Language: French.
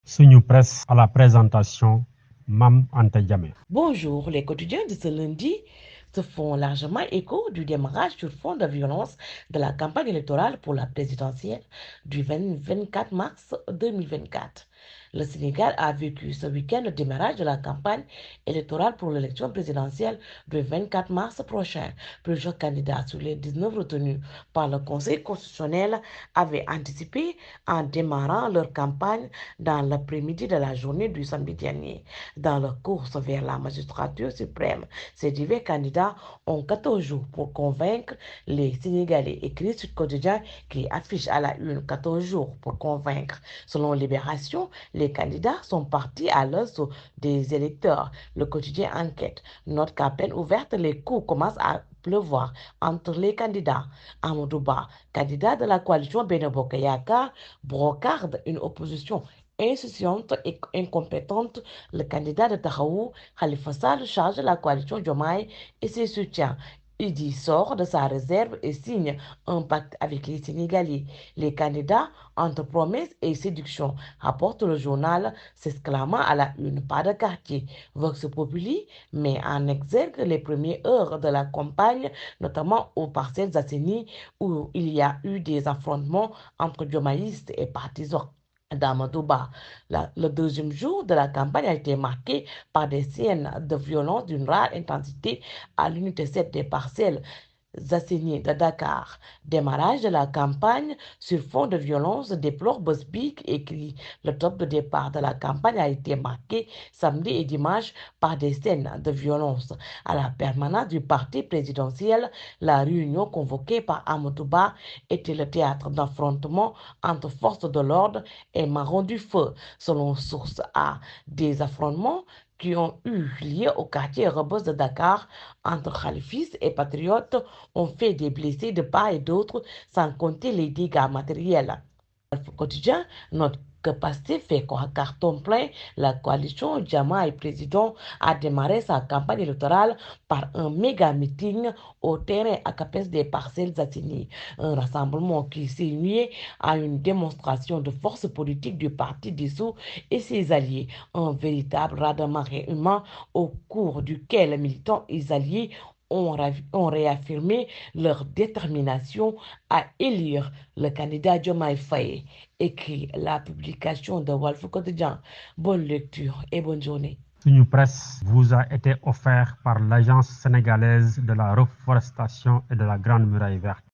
Suñu presse à la présentation, Mam Anta Diamé. Bonjour, les quotidiens de ce lundi se font largement écho du démarrage sur fond de violence de la campagne électorale pour la présidentielle du 24 mars 2024. Le Sénégal a vécu ce week-end le démarrage de la campagne électorale pour l'élection présidentielle du 24 mars prochain. Plusieurs candidats sur les 19 retenus par le Conseil constitutionnel avaient anticipé en démarrant leur campagne dans l'après-midi de la journée du samedi dernier. Dans leur course vers la magistrature suprême, ces divers candidats ont 14 jours pour convaincre les Sénégalais, écrit sur Quotidien qui affiche à la une 14 jours pour convaincre. Selon Libération, les candidats sont partis à l'assaut des électeurs. Le quotidien Enquête note qu'à peine ouverte, les coups commencent à pleuvoir entre les candidats. Amadou Ba, candidat de la coalition Benno Bokk Yakaar, brocarde une opposition insouciante et incompétente. Le candidat de Tahaou, Khalifa Sall, charge la coalition Diomaye et ses soutiens. Idi sort de sa réserve et signe un pacte avec les Sénégalais. Les candidats, entre promesses et séduction, rapporte le journal, s'exclamant à la une, pas de quartier. Vox Populi met en exergue les premières heures de la campagne, notamment aux Parcelles Assainies, où il y a eu des affrontements entre diomaïstes et partisans d'Amadouba. Le deuxième jour de la campagne a été marqué par des scènes de violence d'une rare intensité à l'unité 7 des Parcelles Assainies de Dakar. Démarrage de la campagne sur fond de violence, déplore Bosbik, écrit. Le top de départ de la campagne a été marqué samedi et dimanche par des scènes de violence. À la permanence du parti présidentiel, la réunion convoquée par Amadouba était le théâtre d'affrontements entre forces de l'ordre et marron du feu. Selon source A, des affrontements qui ont eu lieu au quartier Rebeuss de Dakar entre khalifistes et patriotes ont fait des blessés de part et d'autre, sans compter les dégâts matériels. Le quotidien note que Pastef fait carton plein. La coalition Diomaye président a démarré sa campagne électorale par un méga meeting au terrain à Capes des Parcelles Assainies. Un rassemblement qui s'est lié à une démonstration de force politique du parti dissous et ses alliés. Un véritable raz-de-marée humain au cours duquel les militants et alliés ont réaffirmé leur détermination à élire le candidat Diomaye Faye. Écrit la publication de Walf Quotidien. Bonne lecture et bonne journée. Suñu presse vous a été offert par l'Agence sénégalaise de la reforestation et de la Grande Muraille Verte.